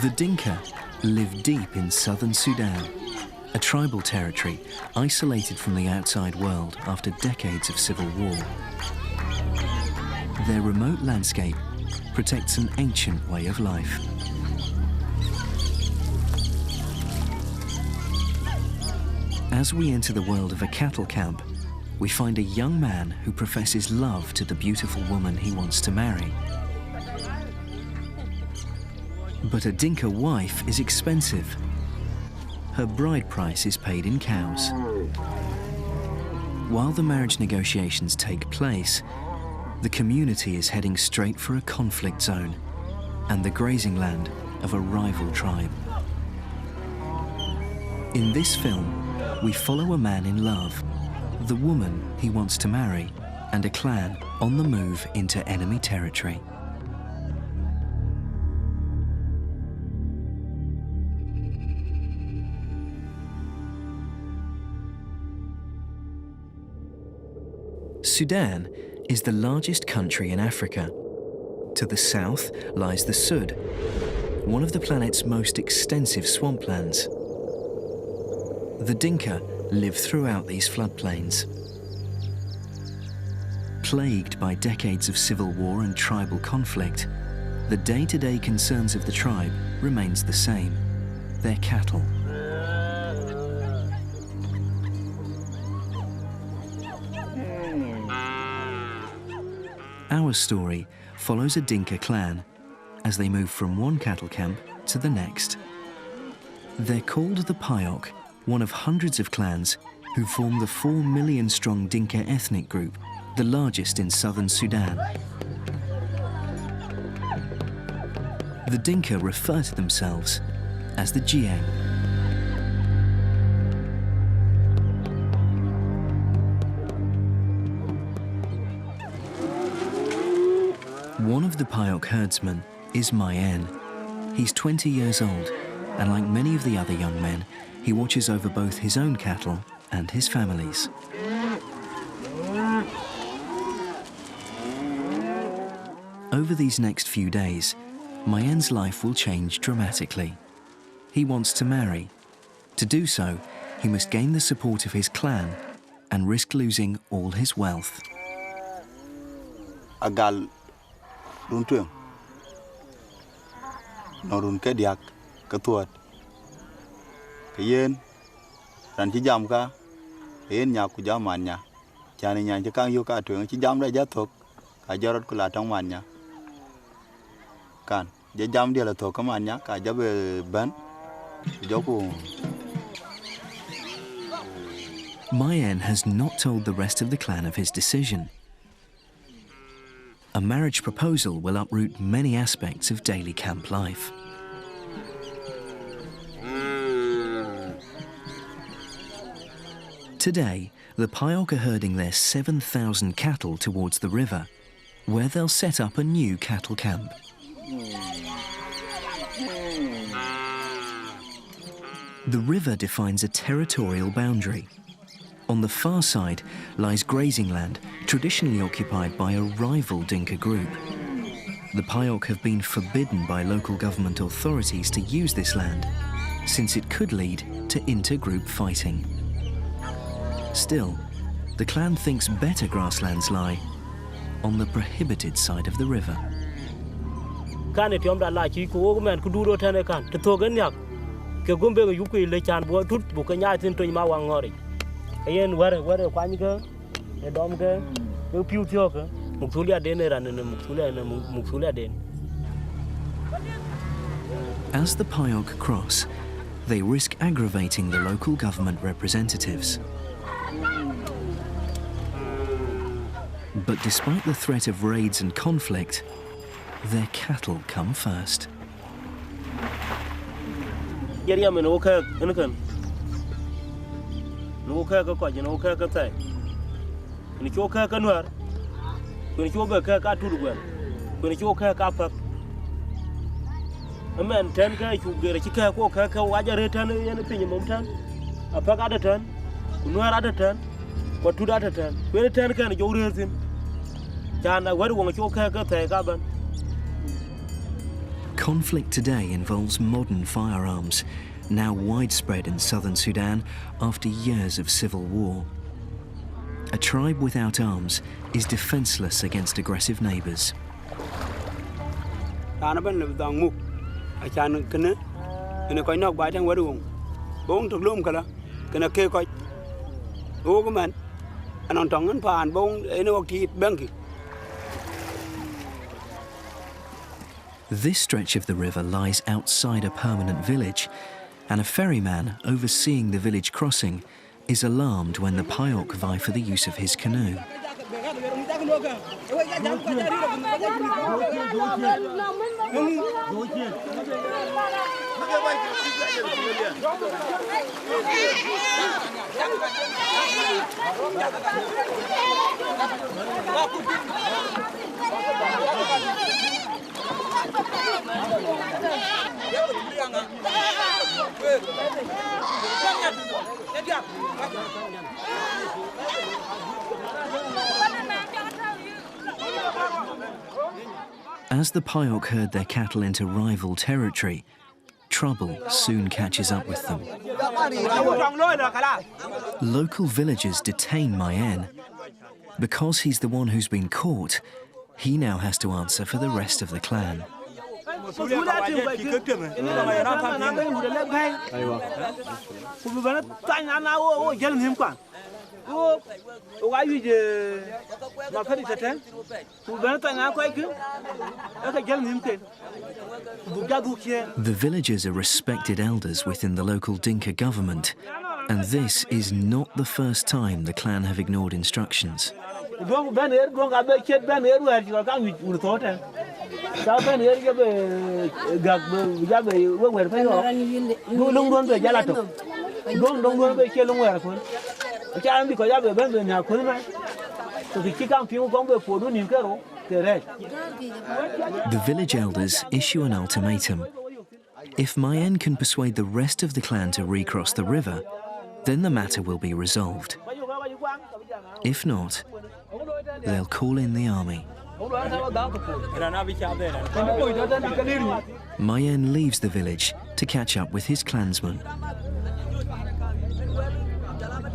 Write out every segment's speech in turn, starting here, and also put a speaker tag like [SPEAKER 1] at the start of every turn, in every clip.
[SPEAKER 1] The Dinka live deep in southern Sudan, a tribal territory isolated from the outside world after decades of civil war. Their remote landscape protects an ancient way of life. As we enter the world of a cattle camp, we find a young man who professes love to the beautiful woman he wants to marry. But a Dinka wife is expensive. Her bride price is paid in cows. While the marriage negotiations take place, the community is heading straight for a conflict zone and the grazing land of a rival tribe. In this film, we follow a man in love, the woman he wants to marry, and a clan on the move into enemy territory. Sudan is the largest country in Africa. To the south lies the Sud, one of the planet's most extensive swamplands. The Dinka live throughout these floodplains. Plagued by decades of civil war and tribal conflict, the day-to-day concerns of the tribe remains the same: their cattle. Our story follows a Dinka clan as they move from one cattle camp to the next. They're called the Ciec, one of hundreds of clans who form the 4 million strong Dinka ethnic group, the largest in southern Sudan. The Dinka refer to themselves as the Ciec. One of the Ciec herdsmen is manyiel. He's 20 years old, and like many of the other young men, he watches over both his own cattle and his family's. Over these next few days, manyiel's life will change dramatically. He wants to marry. To do so, he must gain the support of his clan and risk losing all his wealth.
[SPEAKER 2] Agal runtuang norun kediak ketuat kayen ran ci jam ka yen nya ku jamanya chani nya ci kan yu ka tuang ci jam da jatok ka jarot ku la tong manya kan je jam dia la to ka manya ka jabe ban joku.
[SPEAKER 1] manyiel has not told the rest of the clan of his decision. A marriage proposal will uproot many aspects of daily camp life. Today, the Ciec are herding their 7,000 cattle towards the river, where they'll set up a new cattle camp. The river defines a territorial boundary. On the far side lies grazing land, traditionally occupied by a rival Dinka group. The Ciec have been forbidden by local government authorities to use this land, since it could lead to inter-group fighting. Still, the clan thinks better grasslands lie on the prohibited side of the river. As the Ciec cross, they risk aggravating the local government representatives. But despite the threat of raids and conflict, their cattle come first. conflict today involves modern firearms, now widespread in southern Sudan after years of civil war. A tribe without arms is defenseless against aggressive neighbors. This stretch of the river lies outside a permanent village, and a ferryman overseeing the village crossing is alarmed when the Payok vie for the use of his canoe. As the Payok herd their cattle into rival territory, trouble soon catches up with them. Local villagers detain Manyiel. Because he's the one who's been caught, he now has to answer for the rest of the clan. The villagers are respected elders within the local Dinka government, and this is not the first time the clan have ignored instructions. The village elders issue an ultimatum. If Manyiel can persuade the rest of the clan to recross the river, then the matter will be resolved. If not, they'll call in the army. Manyiel leaves the village to catch up with his clansmen.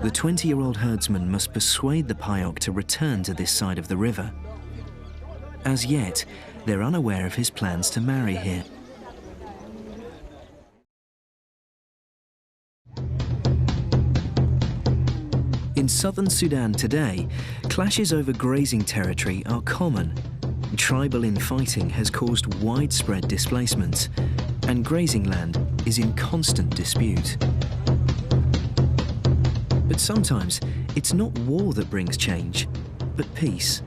[SPEAKER 1] The 20-year-old herdsman must persuade the Payok to return to this side of the river. As yet, they're unaware of his plans to marry here. In southern Sudan today, clashes over grazing territory are common. Tribal infighting has caused widespread displacements, and grazing land is in constant dispute. But sometimes, it's not war that brings change, but peace.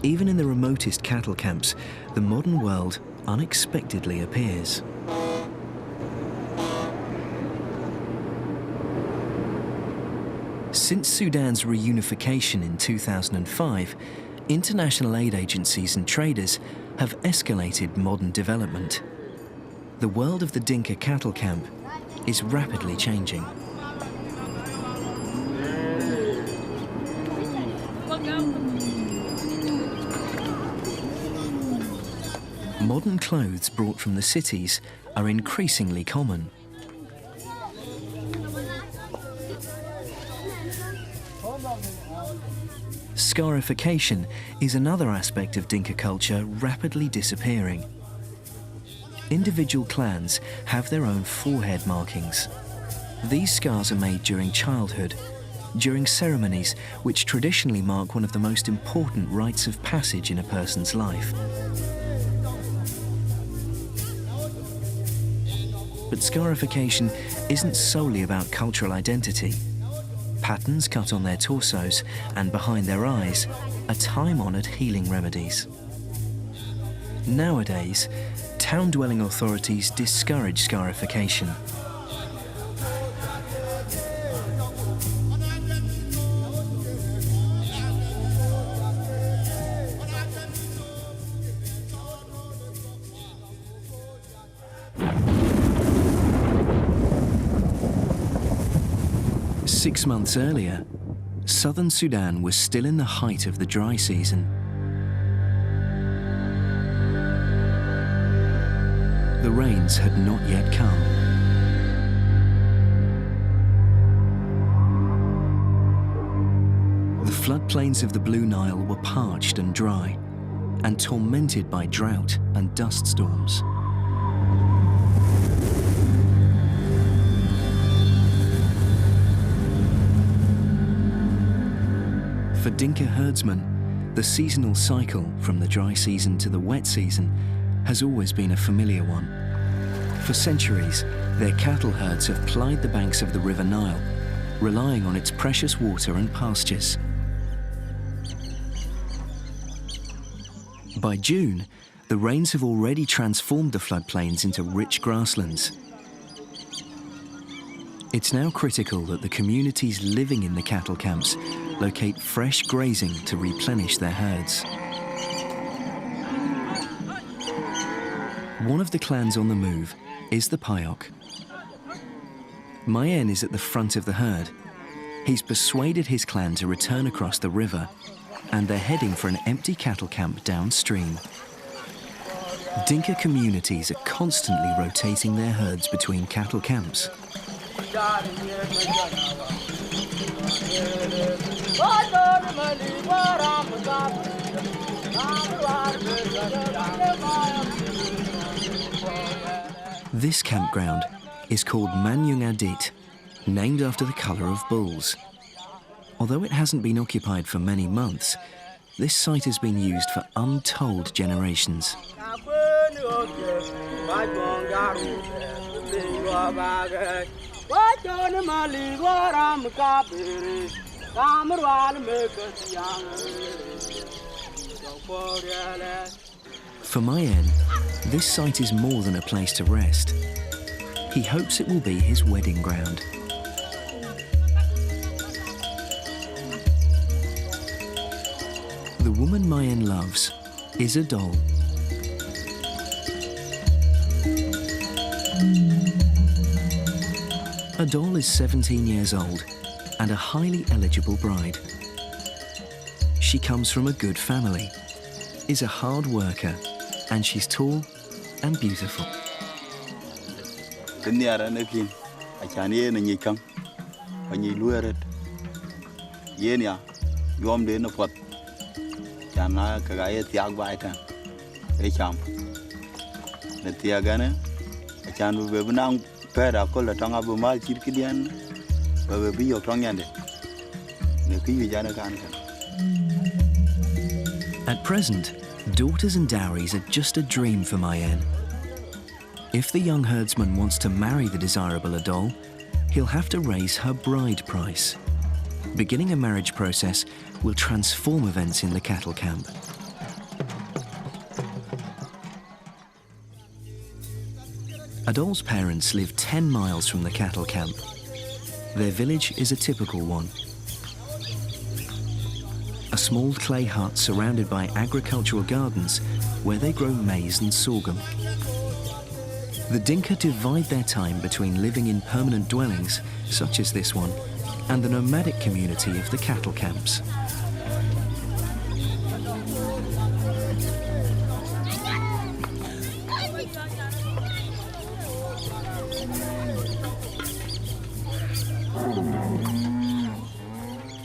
[SPEAKER 1] Even in the remotest cattle camps, the modern world unexpectedly appears. Since Sudan's reunification in 2005, international aid agencies and traders have escalated modern development. The world of the Dinka cattle camp is rapidly changing. Modern clothes brought from the cities are increasingly common. Scarification is another aspect of Dinka culture rapidly disappearing. Individual clans have their own forehead markings. These scars are made during childhood, during ceremonies which traditionally mark one of the most important rites of passage in a person's life. But scarification isn't solely about cultural identity. Patterns cut on their torsos and behind their eyes are time-honoured healing remedies. Nowadays, town-dwelling authorities discourage scarification. Six months earlier, southern Sudan was still in the height of the dry season. the rains had not yet come. The floodplains of the Blue Nile were parched and dry, and tormented by drought and dust storms. For Dinka herdsmen, the seasonal cycle from the dry season to the wet season has always been a familiar one. For centuries, their cattle herds have plied the banks of the River Nile, relying on its precious water and pastures. By June, the rains have already transformed the floodplains into rich grasslands. It's now critical that the communities living in the cattle camps locate fresh grazing to replenish their herds. One of the clans on the move is the Payok. Manyiel is at the front of the herd. He's persuaded his clan to return across the river, and they're heading for an empty cattle camp downstream. Dinka communities are constantly rotating their herds between cattle camps. This campground is called Adit, named after the colour of bulls. Although it hasn't been occupied for many months, this site has been used for untold generations. For Manyiel, this site is more than a place to rest. He hopes it will be his wedding ground. The woman Manyiel loves is a doll. A doll is 17 years old and a highly eligible bride. She comes from a good family, is a hard worker, and she's tall and beautiful. At present, daughters and dowries are just a dream for Manyiel. If the young herdsman wants to marry the desirable Adol, he'll have to raise her bride price. Beginning a marriage process will transform events in the cattle camp. Adol's parents live 10 miles from the cattle camp. Their village is a typical one. A small clay hut surrounded by agricultural gardens where they grow maize and sorghum. The Dinka divide their time between living in permanent dwellings, such as this one, and the nomadic community of the cattle camps.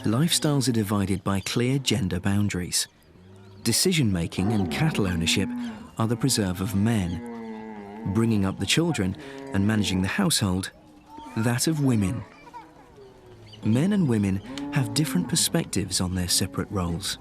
[SPEAKER 1] Lifestyles are divided by clear gender boundaries. Decision-making and cattle ownership are the preserve of men. Bringing up the children and managing the household, that of women. Men and women have different perspectives on their separate roles.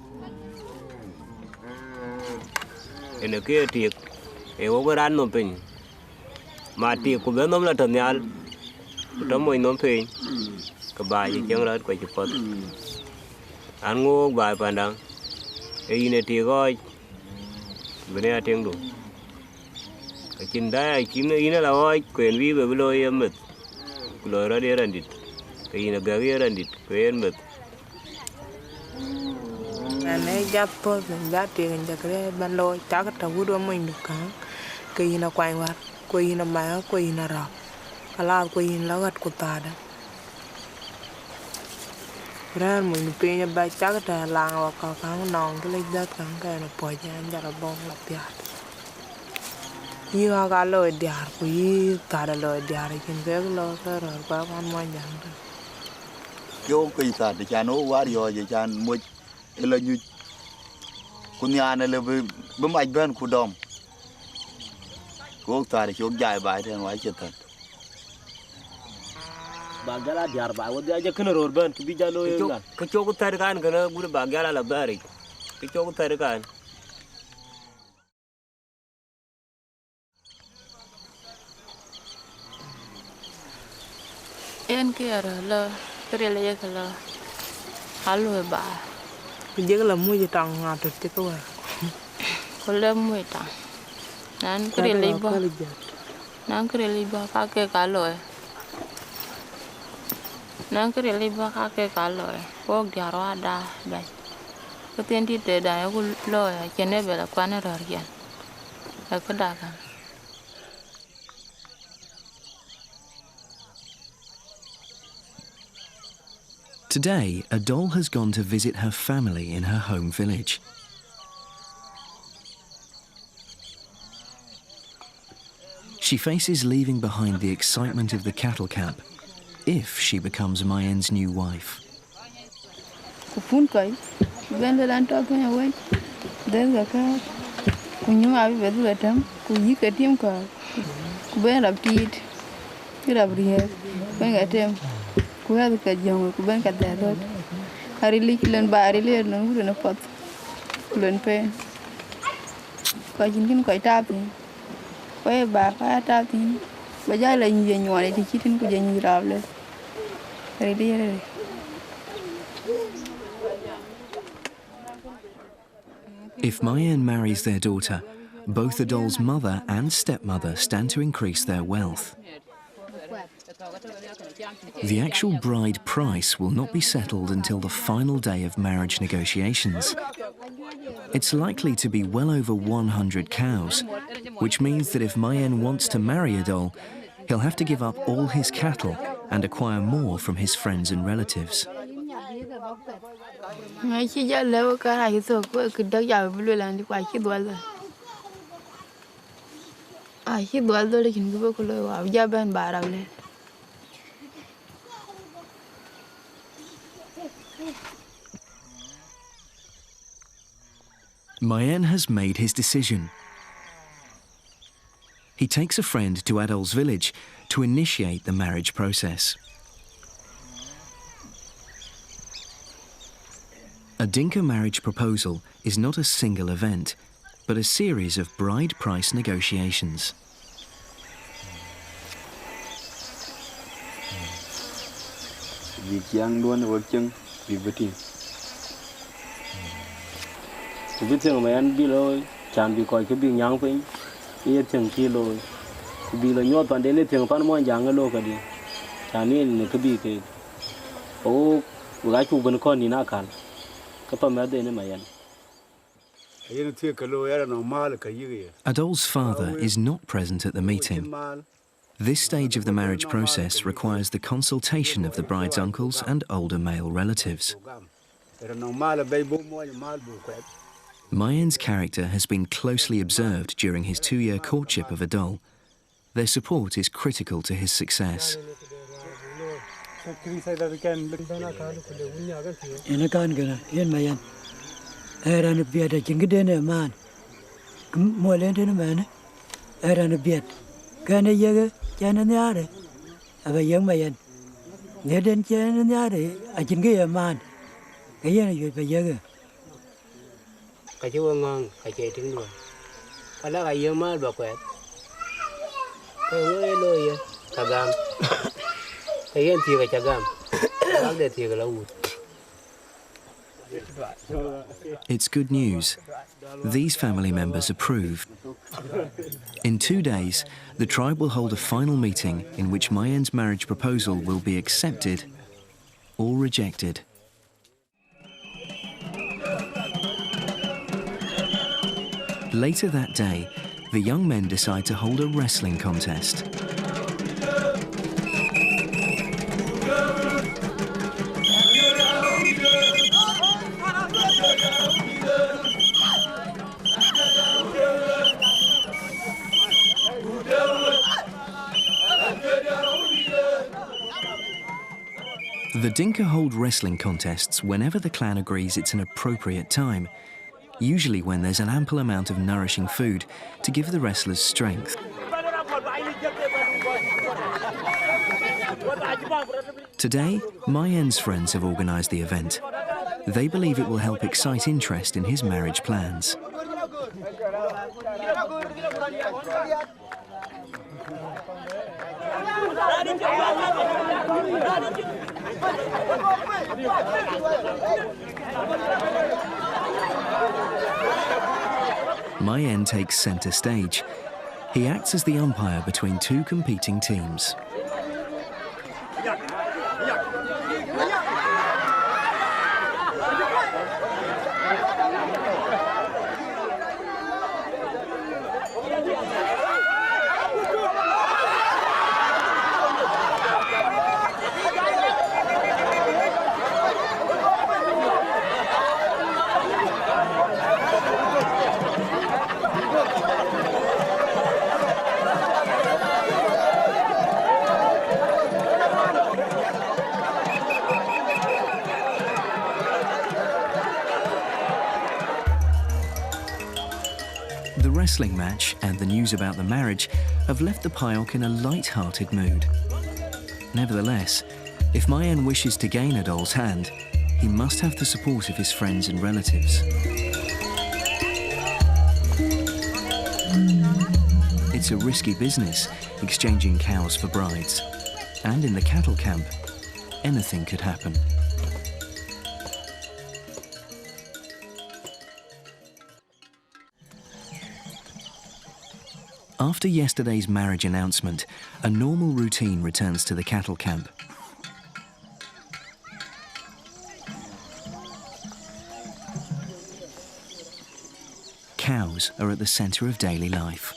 [SPEAKER 3] Yi ga lo diar ku yi ta lo diar kin be lo ka ro ba man mo jang.
[SPEAKER 2] Yo ko isa de chan o war yo je chan mo ela nyu kunyana le be maj ben ku dom. Ko ta de yo jai ba ten wa chetan.
[SPEAKER 4] Bagala diar ba wo dia je kana ror ban tu bija lo yenga ka chogo tar kan kana gure bagala la bari ka chogo tar kan
[SPEAKER 5] en ke ara la krele ye kala halu ba
[SPEAKER 3] Ku je la mu ji tang nga to te ko.
[SPEAKER 5] ko le mu ta nan krele ba nan krele ba ka ke ka lo nan krele ba ka ke ka lo ko gyaro ada ba ko ten ti te da ko lo ya kene be la kwana ro ya ka ka da ka
[SPEAKER 1] Today, a doll has gone to visit her family in her home village. She faces leaving behind the excitement of the cattle camp if she becomes Mayen's new wife.
[SPEAKER 5] Kupun kai ben da lan to ko ya wai den ga ka kunyu abi bedu etam ku yi ka tim ka ku ben rab tit ki rab riye ben ga tem ku ha ka jong ku ben ka da rot hari lik len bari le no ru na pot len pe ka jin ko ta pi ko e ba ka ta pi ba ja la nyi nyo ne ti kitin ku je nyi rab le hari le
[SPEAKER 1] If Mayen marries their daughter, both the doll's mother and stepmother stand to increase their wealth. The actual bride price will not be settled until the final day of marriage negotiations. It's likely to be well over 100 cows, which means that if Mayen wants to marry a doll, he'll have to give up all his cattle and acquire more from his friends and relatives.
[SPEAKER 5] Ngai chi ja lewo ka ha so ko ku da ya bu le lan kwa chi dwal a chi dwal do le kin bu ko lo wa ja ban ba ra le
[SPEAKER 1] Mayen has made his decision. He takes a friend to Adol's village to initiate the marriage process. A Dinka marriage proposal is not a single event, but a series of bride price negotiations.
[SPEAKER 4] tu bi mayan bi lo chan bi ko ke bi nyang pin ye teng ki lo bi lo nyot pan de le teng pan mo jang lo ka di chan ni ne ke bi ke o ga chu ban ko ni na kan ka pa ma de ne mayan
[SPEAKER 1] Adol's father is not present at the meeting. This stage of the marriage process requires the consultation of the bride's uncles and older male relatives. Mayen's character has been closely observed during his 2-year courtship of Adol. Their support is critical to his success.
[SPEAKER 6] Era na biada jingdene man. Molende man. Era na biad. Kana yega jana nyare. Aba yang mayan. Neden jana nyare a jinge man. Kaya na yeba yega.
[SPEAKER 4] ka chu ngang ka che ting luôn ka la ga ye ma ba kwet ko ngore lo ye ka gam ka yen ti ka gam ka de ti ka la u.
[SPEAKER 1] It's good news. These family members approve. In 2 days, the tribe will hold a final meeting in which Mayen's marriage proposal will be accepted or rejected. Later that day, the young men decide to hold a wrestling contest. The Dinka hold wrestling contests whenever the clan agrees it's an appropriate time, usually when there's an ample amount of nourishing food to give the wrestlers strength. Today, Mayen's friends have organised the event. They believe it will help excite interest in his marriage plans. Mayen takes centre stage. He acts as the umpire between two competing teams. The wrestling match and the news about the marriage have left the Payok in a light-hearted mood. Nevertheless, if Mayen wishes to gain Adol's hand, he must have the support of his friends and relatives. It's a risky business, exchanging cows for brides. And in the cattle camp, anything could happen. After yesterday's marriage announcement, a normal routine returns to the cattle camp. Cows are at the centre of daily life.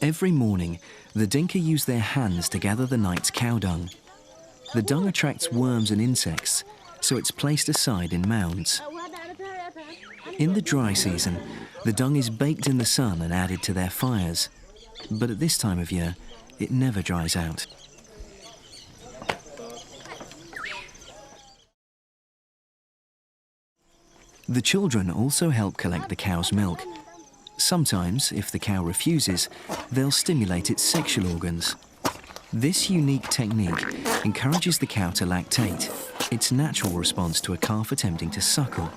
[SPEAKER 1] Every morning, the Dinka use their hands to gather the night's cow dung. The dung attracts worms and insects, so it's placed aside in mounds. In the dry season, the dung is baked in the sun and added to their fires. But at this time of year, it never dries out. The children also help collect the cow's milk. Sometimes, if the cow refuses, they'll stimulate its sexual organs. This unique technique encourages the cow to lactate, its natural response to a calf attempting to suckle.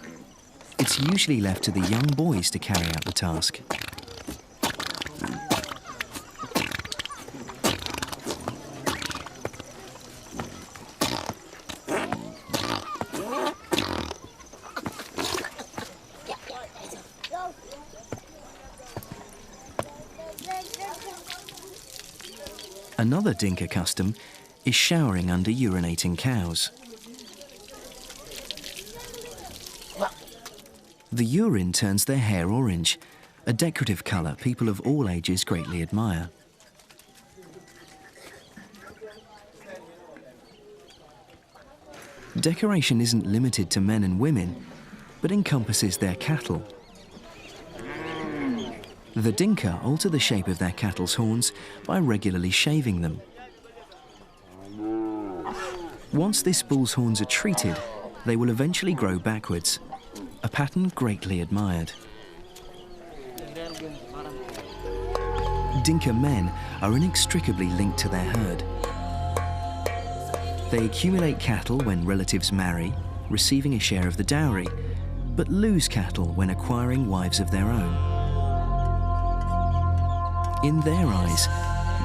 [SPEAKER 1] It's usually left to the young boys to carry out the task. Another Dinka custom is showering under urinating cows. The urine turns their hair orange, a decorative colour people of all ages greatly admire. Decoration isn't limited to men and women, but encompasses their cattle. The Dinka alter the shape of their cattle's horns by regularly shaving them. Once this bull's horns are treated, they will eventually grow backwards, a pattern greatly admired. Dinka men are inextricably linked to their herd. They accumulate cattle when relatives marry, receiving a share of the dowry, but lose cattle when acquiring wives of their own. In their eyes,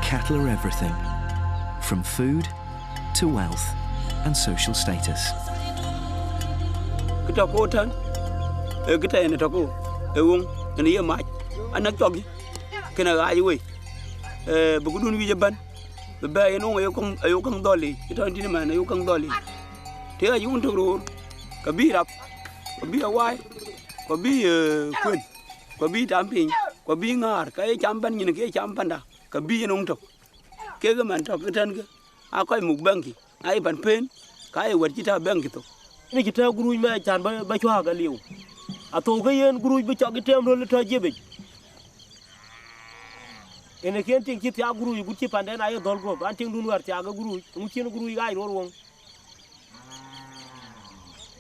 [SPEAKER 1] cattle are everything, from food to wealth and social status.
[SPEAKER 7] Kwa bi ngar ka e chamban ni ke champanda ka bi nong tok ke ga man tok tan ga a ko mu banki ai ban pen ka e war kita banki to
[SPEAKER 4] ni kita guru ma chan ba chwa ga liu a to ga yen guru ba chok tem ro le to jebe ene ken ting kit ya guru gu ti pande na ye dol go an ting dun war ta ga guru mu chen guru ga ro won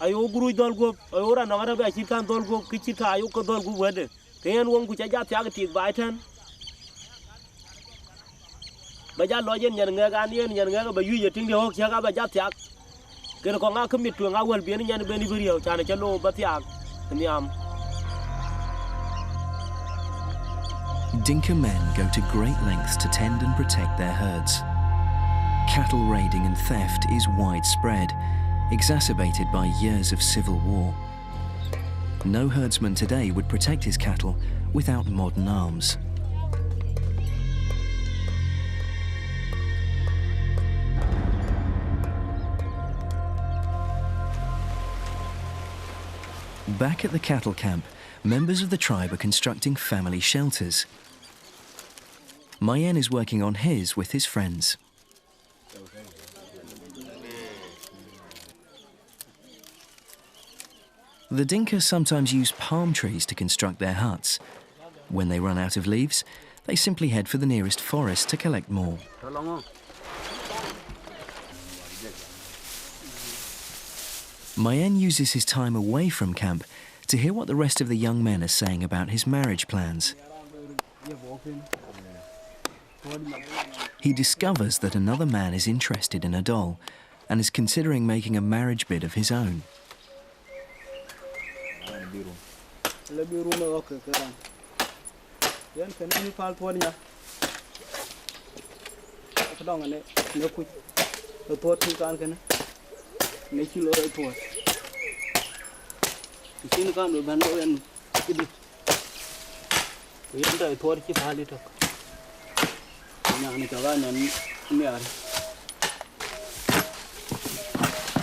[SPEAKER 4] ayo guru dol go ora no ara ba chi kan dol go ki chi ka ayo ko dol go wede ten won ku cha ja ta ti ba tan ba ja lo yen nyen nga ga ni nyen nga ba yu ye ting de ho cha ga ba ja ta ke ko nga khmit tu nga wel bi ni nyen be ni brio cha ne cha lo ba ta ni am.
[SPEAKER 1] Dinka men go to great lengths to tend and protect their herds. Cattle raiding and theft is widespread, exacerbated by years of civil war. No herdsman today would protect his cattle without modern arms. Back at the cattle camp, members of the tribe are constructing family shelters. Mayen is working on his with his friends. The Dinka sometimes use palm trees to construct their huts. When they run out of leaves, they simply head for the nearest forest to collect more. Mayen uses his time away from camp to hear what the rest of the young men are saying about his marriage plans. He discovers that another man is interested in Adol and is considering making a marriage bid of his own.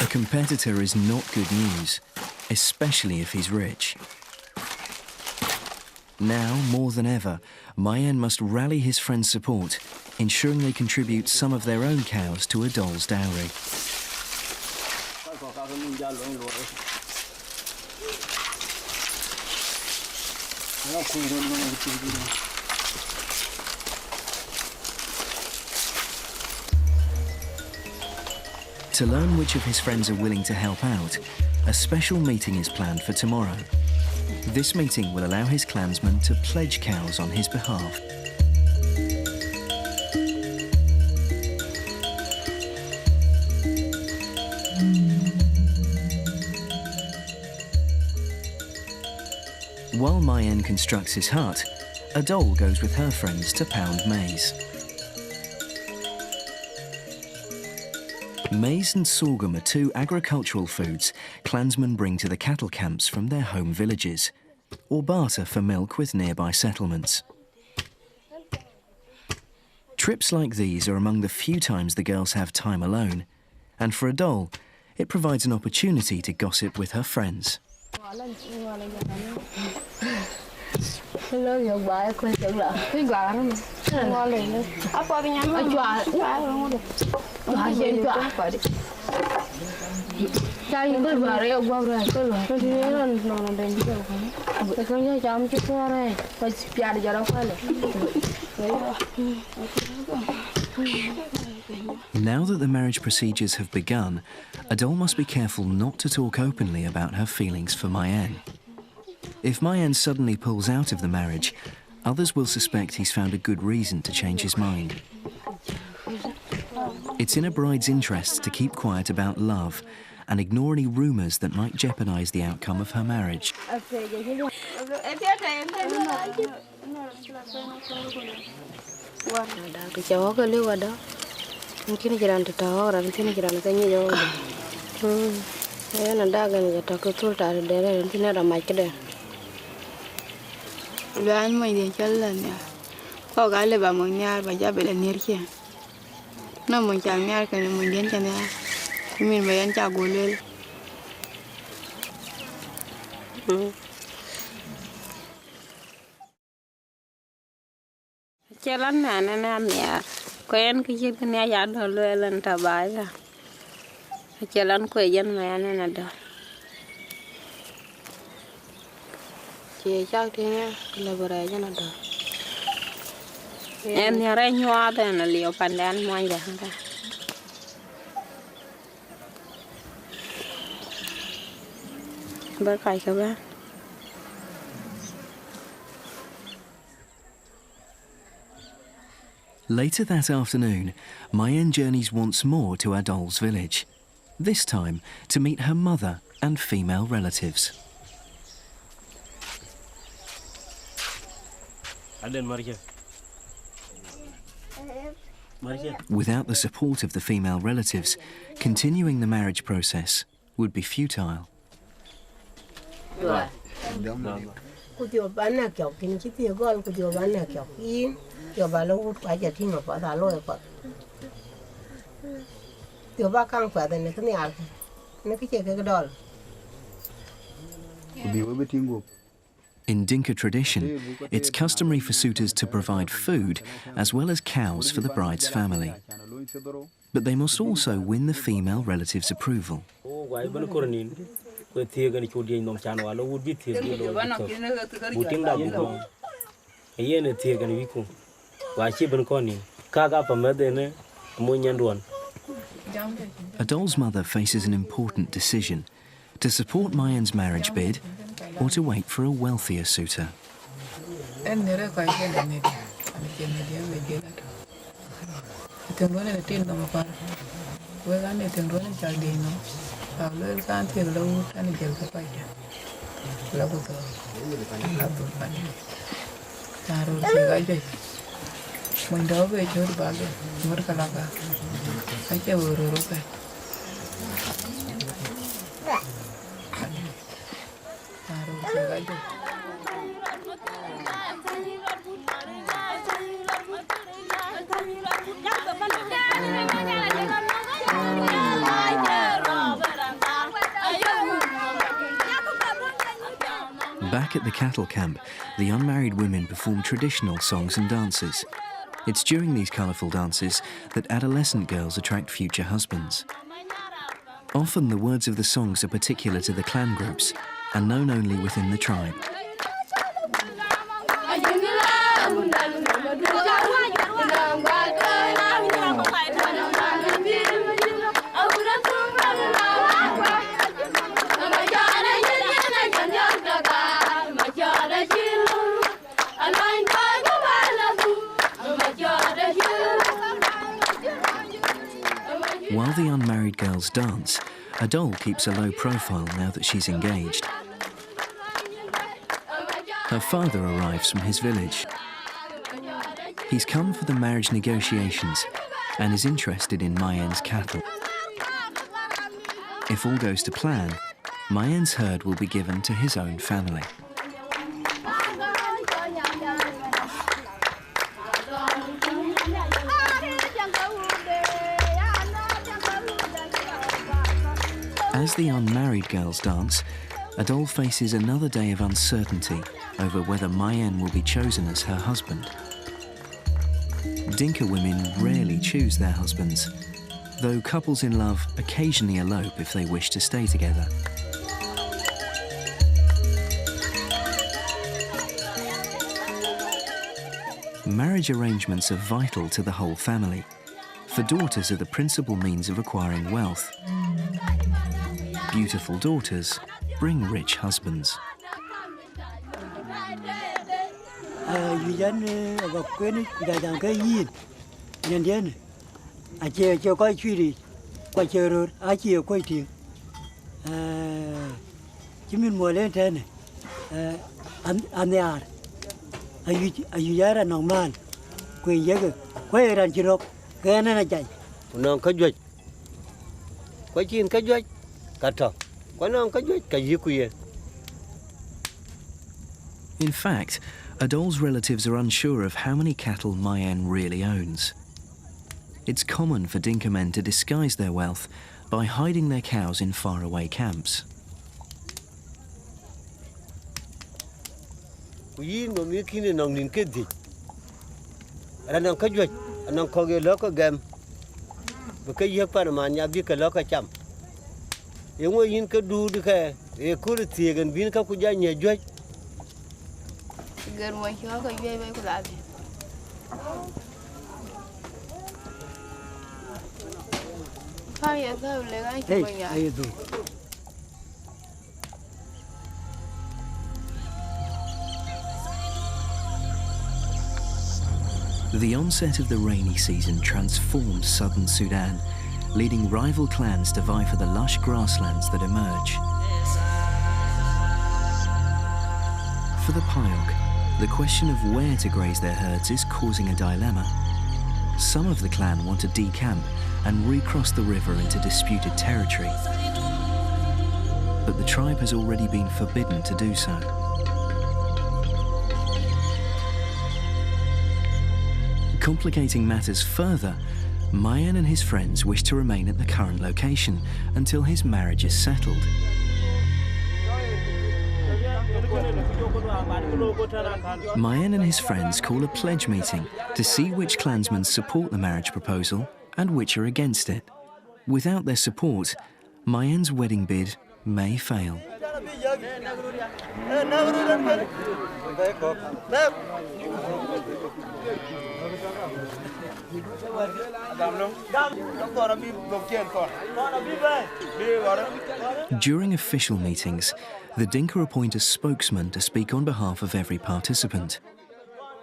[SPEAKER 1] A competitor is not good news, especially if he's rich. Now, more than ever, Mayen must rally his friends' support, ensuring they contribute some of their own cows to Adol's dowry. To learn which of his friends are willing to help out, a special meeting is planned for tomorrow. This meeting will allow his clansmen to pledge cows on his behalf. While Mayen constructs his hut, Adol goes with her friends to pound maize. Maize and sorghum are two agricultural foods clansmen bring to the cattle camps from their home villages, or barter for milk with nearby settlements. Trips like these are among the few times the girls have time alone, and for Adol, it provides an opportunity to gossip with her friends. Now that the marriage procedures have begun, Adol must be careful not to talk openly about her feelings for Mayen. If Mayen suddenly pulls out of the marriage, others will suspect he's found a good reason to change his mind. It's in a bride's interests to keep quiet about love and ignore any rumours that might jeopardise the outcome of her marriage.
[SPEAKER 8] Jalan nana ya, koyan kecil kena ya dulu elan tabaya. Jalan koyan mana nada. Ciec tiene colaborar nada. En nyara nyuada na leo pandan manja hanga. ba kai ka ba.
[SPEAKER 1] Later that afternoon, Mayen journeys once more to Adol's village, this time to meet her mother and female relatives. Without the support of the female relatives, continuing the marriage process would be futile. In Dinka tradition, it's customary for suitors to provide food as well as cows for the bride's family. But they must also win the female relatives' approval. Adol's mother faces an important decision: to support Mayen's marriage bid or to wait for a wealthier suitor. Back at the cattle camp, the unmarried women perform traditional songs and dances. It's during these colourful dances that adolescent girls attract future husbands. Often the words of the songs are particular to the clan groups and known only within the tribe. While the unmarried girls dance, Adol keeps a low profile now that she's engaged. Her father arrives from his village. He's come for the marriage negotiations and is interested in Mayen's cattle. If all goes to plan, Mayen's herd will be given to his own family. As the unmarried girls dance, Adol faces another day of uncertainty over whether Mayen will be chosen as her husband. Dinka women rarely choose their husbands, though couples in love occasionally elope if they wish to stay together. Marriage arrangements are vital to the whole family, for daughters are the principal means of acquiring wealth. Beautiful daughters bring rich husbands. In fact, Adol's relatives are unsure of how many cattle Mayen really owns. It's common for Dinka men to disguise their wealth by hiding their cows in faraway camps. The onset of the rainy season transformed southern Sudan, leading rival clans to vie for the lush grasslands that emerge. For the Payok, the question of where to graze their herds is causing a dilemma. Some of the clan want to decamp and recross the river into disputed territory, but the tribe has already been forbidden to do so. Complicating matters further, Mayen and his friends wish to remain at the current location until his marriage is settled. Mayen and his friends call a pledge meeting to see which clansmen support the marriage proposal and which are against it. Without their support, Mayen's wedding bid may fail. During official meetings, the Dinka appoint a spokesman to speak on behalf of every participant.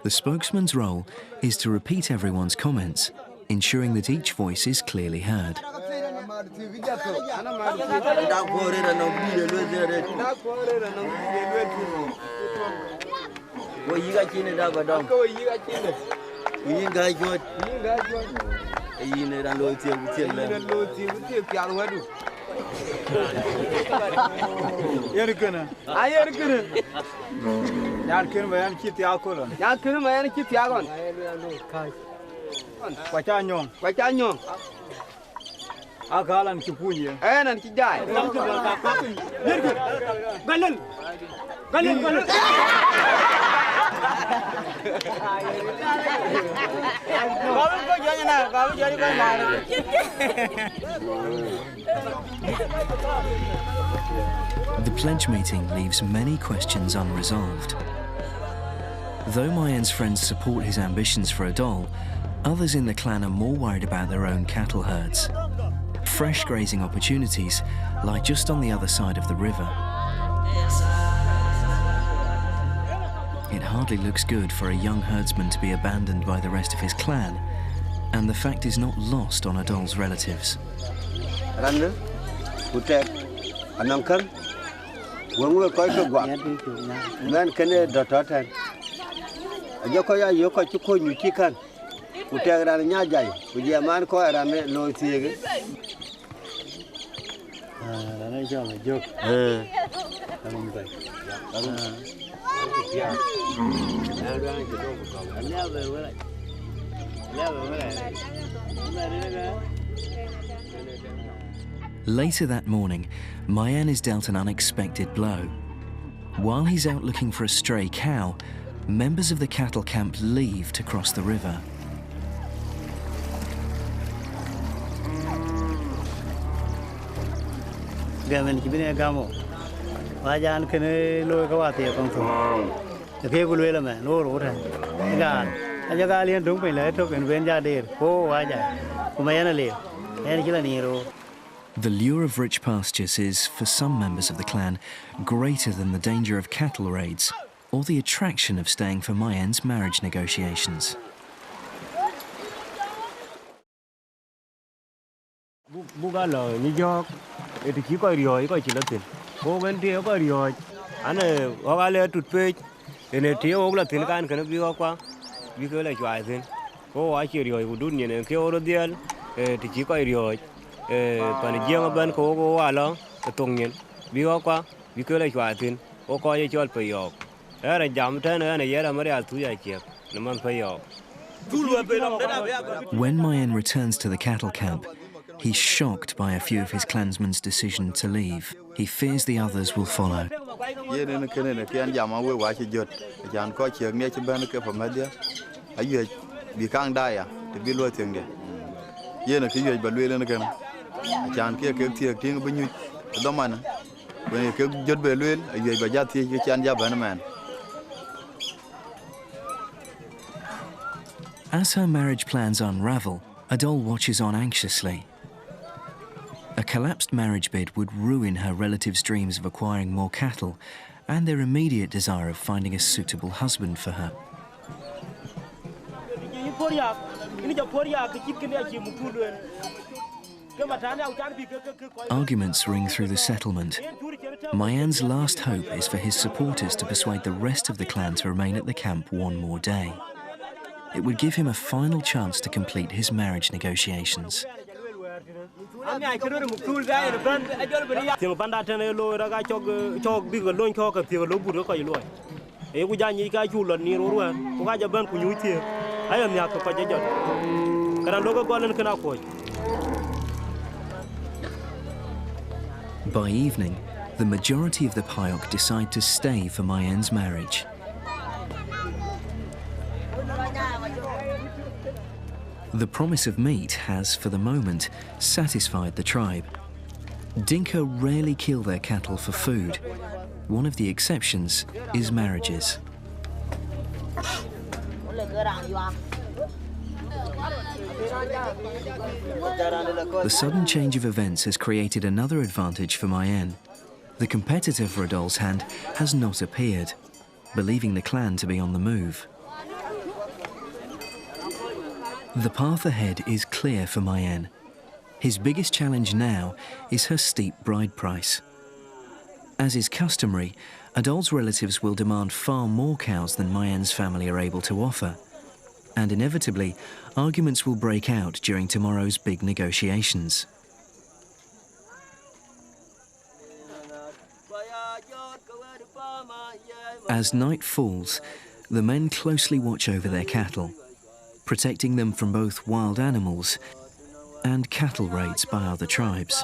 [SPEAKER 1] The spokesman's role is to repeat everyone's comments, ensuring that each voice is clearly heard.
[SPEAKER 9] Akalan kipunye. Nan kijai. Galal. Galal galal. Gawi ko janya na, gawi jari ko mara.
[SPEAKER 1] The pledge meeting leaves many questions unresolved. Though Mayen's friends support his ambitions for a doll, others in the clan are more worried about their own cattle herds. Fresh grazing opportunities lie just on the other side of the river. It hardly looks good for a young herdsman to be abandoned by the rest of his clan, and the fact is not lost on Adol's relatives. Later that morning, Mayen is dealt an unexpected blow. While he's out looking for a stray cow, members of the cattle camp leave to cross the river.
[SPEAKER 10] Gamen kibine gamo wajan kene lo ka wate kong so ke ku le ma lo ro tha ga aja ga lien dung pe le thok en ven ja de ko waja ku ma yana le en kila ni ro.
[SPEAKER 1] The lure of rich pastures is, for some members of the clan, greater than the danger of cattle raids or the attraction of staying for Mayen's marriage negotiations.
[SPEAKER 4] Bugalo ni jok eti ki ko riyo ko chilatin ko ben tie ko riyo ane ogale tutpe ene tie ogla tin kan kan bi kwa bi ko le chwa tin ko wa chi riyo udun ne ke oro dial eti ki ko riyo pan jeng ban ko go walo tongyen bi kwa bi ko le chwa tin ko ko ye chol pe yo era jam tan ene yera mari al tu ya Ciec ne man pe yo.
[SPEAKER 1] When Mayen returns to the cattle camp, he's shocked by a few of his clansmen's decision to leave. He fears the others will follow. As her marriage plans unravel, Adol watches on anxiously. A collapsed marriage bid would ruin her relatives' dreams of acquiring more cattle and their immediate desire of finding a suitable husband for her. Arguments ring through the settlement. Mayen's last hope is for his supporters to persuade the rest of the clan to remain at the camp one more day. It would give him a final chance to complete his marriage negotiations. By evening, the majority of the Payok decide to stay for Mayen's marriage. The promise of meat has, for the moment, satisfied the tribe. Dinka rarely kill their cattle for food. One of the exceptions is marriages. The sudden change of events has created another advantage for Mayen. The competitor for Adol's hand has not appeared, believing the clan to be on the move. The path ahead is clear for Mayen. His biggest challenge now is her steep bride price. As is customary, Adol's relatives will demand far more cows than Mayen's family are able to offer. And inevitably, arguments will break out during tomorrow's big negotiations. As night falls, the men closely watch over their cattle, protecting them from both wild animals and cattle raids by other tribes.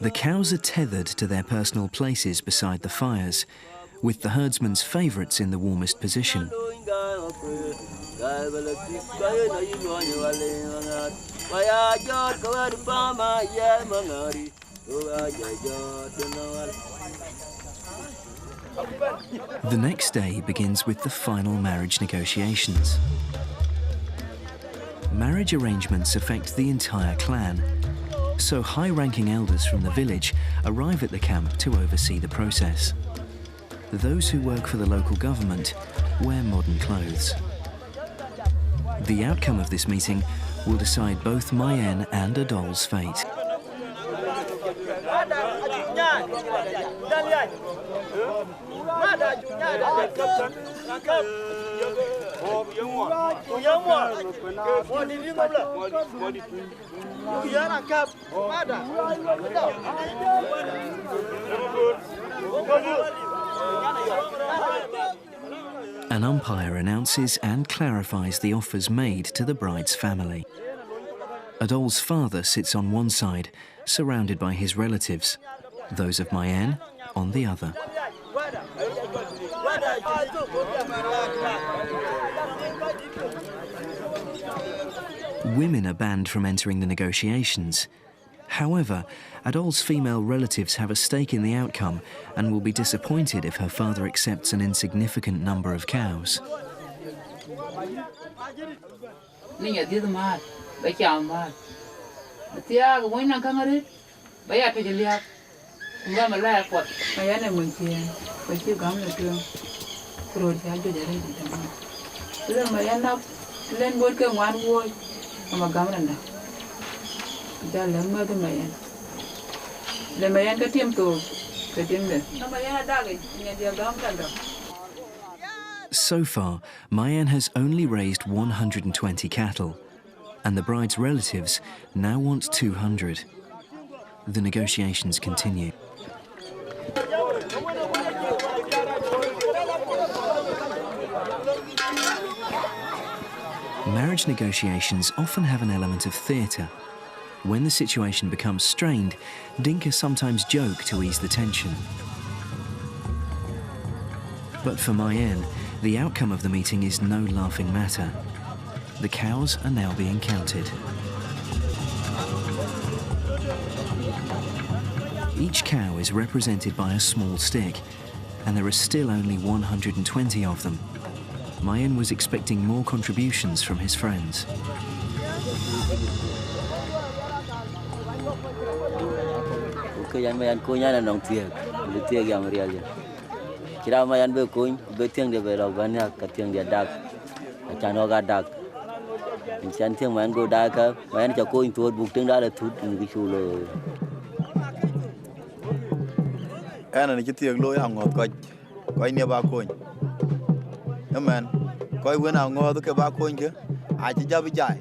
[SPEAKER 1] The cows are tethered to their personal places beside the fires, with the herdsman's favourites in the warmest position. The next day begins with the final marriage negotiations. Marriage arrangements affect the entire clan, so high-ranking elders from the village arrive at the camp to oversee the process. Those who work for the local government wear modern clothes. The outcome of this meeting will decide both Mayen and Adol's fate. An umpire announces and clarifies the offers made to the bride's family. Adol's father sits on one side, surrounded by his relatives, those of Mayen on the other. Women are banned from entering the negotiations. However, Adol's female relatives have a stake in the outcome and will be disappointed if her father accepts an insignificant number of cows. So far, Mayen has only raised 120 cattle, and the bride's relatives now want 200. The negotiations continue. Marriage negotiations often have an element of theatre. When the situation becomes strained, Dinka sometimes joke to ease the tension. But for Mayen, the outcome of the meeting is no laughing matter. The cows are now being counted. Each cow is represented by a small stick, and there are still only 120 of them. Mayen was expecting more contributions from his friends.
[SPEAKER 2] Ana ni chitiek lo ya ngot ko ni ba ko amen ko wena ngot ke ba ko ke a chi jabi jai.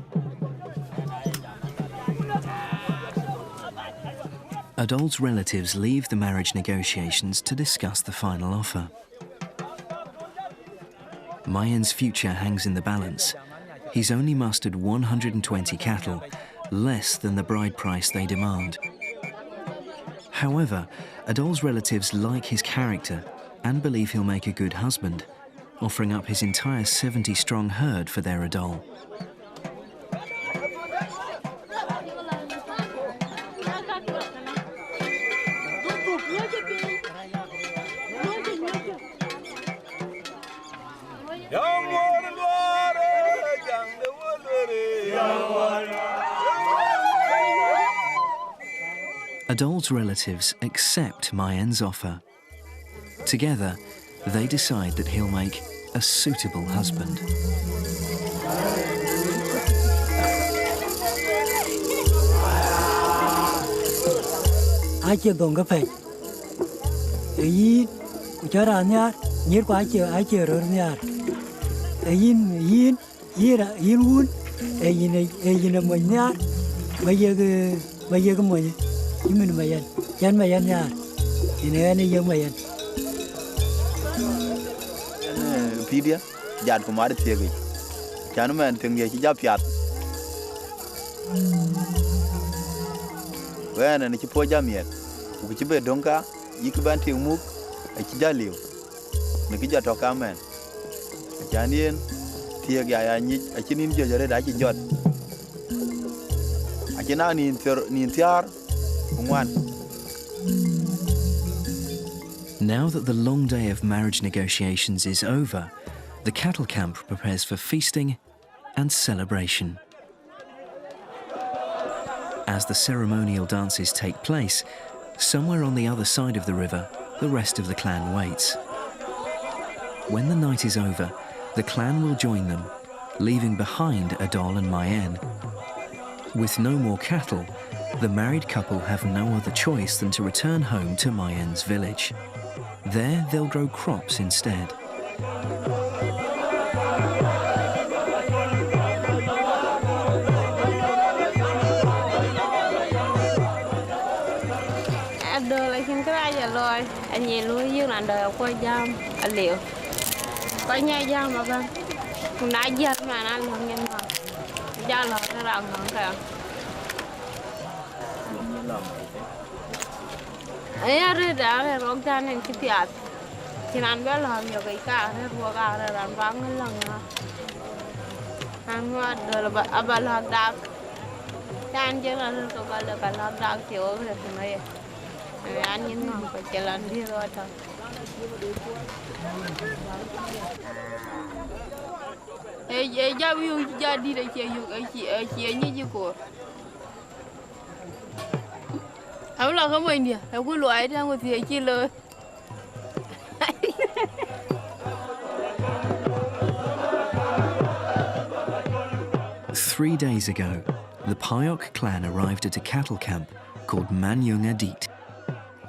[SPEAKER 1] Adol's relatives leave the marriage negotiations to discuss the final offer. Mayen's future hangs in the balance. He's only mustered 120 cattle, less than the bride price they demand. However, Adol's relatives like his character and believe he'll make a good husband, offering up his entire 70-strong herd for their Adol. Adol's relatives accept Mayen's offer. Together, they decide that he'll make a suitable husband.
[SPEAKER 6] Ai chưa còn cái phải ấy cho ra nhà nhiệt quá ai chưa rồi nhà ấy ra hun ấy là mình nhà bây giờ cái mình nhưng mình mày chân mày nhà thì này giống mày
[SPEAKER 2] Pidia jad ko mari tiegi chanu men tingi chi japiat wena ni chi po jamiet ku chi be donka yik ban ti muk e chi jaliu ni ki jato kamen janien tiegi ya ni a chi nin jojore da chi jot a chi na ni tiar ngwan.
[SPEAKER 1] Now that the long day of marriage negotiations is over, the cattle camp prepares for feasting and celebration. As the ceremonial dances take place, somewhere on the other side of the river, the rest of the clan waits. When the night is over, the clan will join them, leaving behind Adol and Mayen. With no more cattle, the married couple have no other choice than to return home to Mayen's village. There, they'll grow crops instead.
[SPEAKER 8] Ai re da rong tan en kitiat. Kinan bel ham yo kai ka re ro ga re ran bang lang na. An wa do ba abal hak dak. Tan je na to ba la ka hak dak ti o re na ye. An yin ngam ko chelan di ro ta. Ja wi u ja di de che yu ai ni ji ko. Không là không mình đi, em cứ loại ra một thì chi lời.
[SPEAKER 1] 3 days ago, the Payok clan arrived at a cattle camp called Manyiel.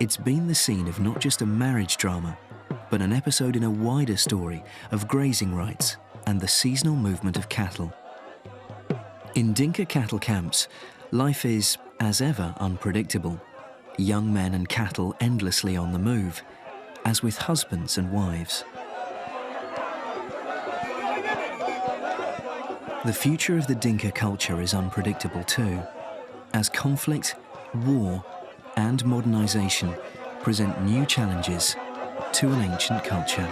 [SPEAKER 1] It's been the scene of not just a marriage drama, but an episode in a wider story of grazing rights and the seasonal movement of cattle. In Dinka cattle camps, life is, as ever, unpredictable. Young men and cattle endlessly on the move, as with husbands and wives. The future of the Dinka culture is unpredictable too, as conflict, war, and modernization present new challenges to an ancient culture.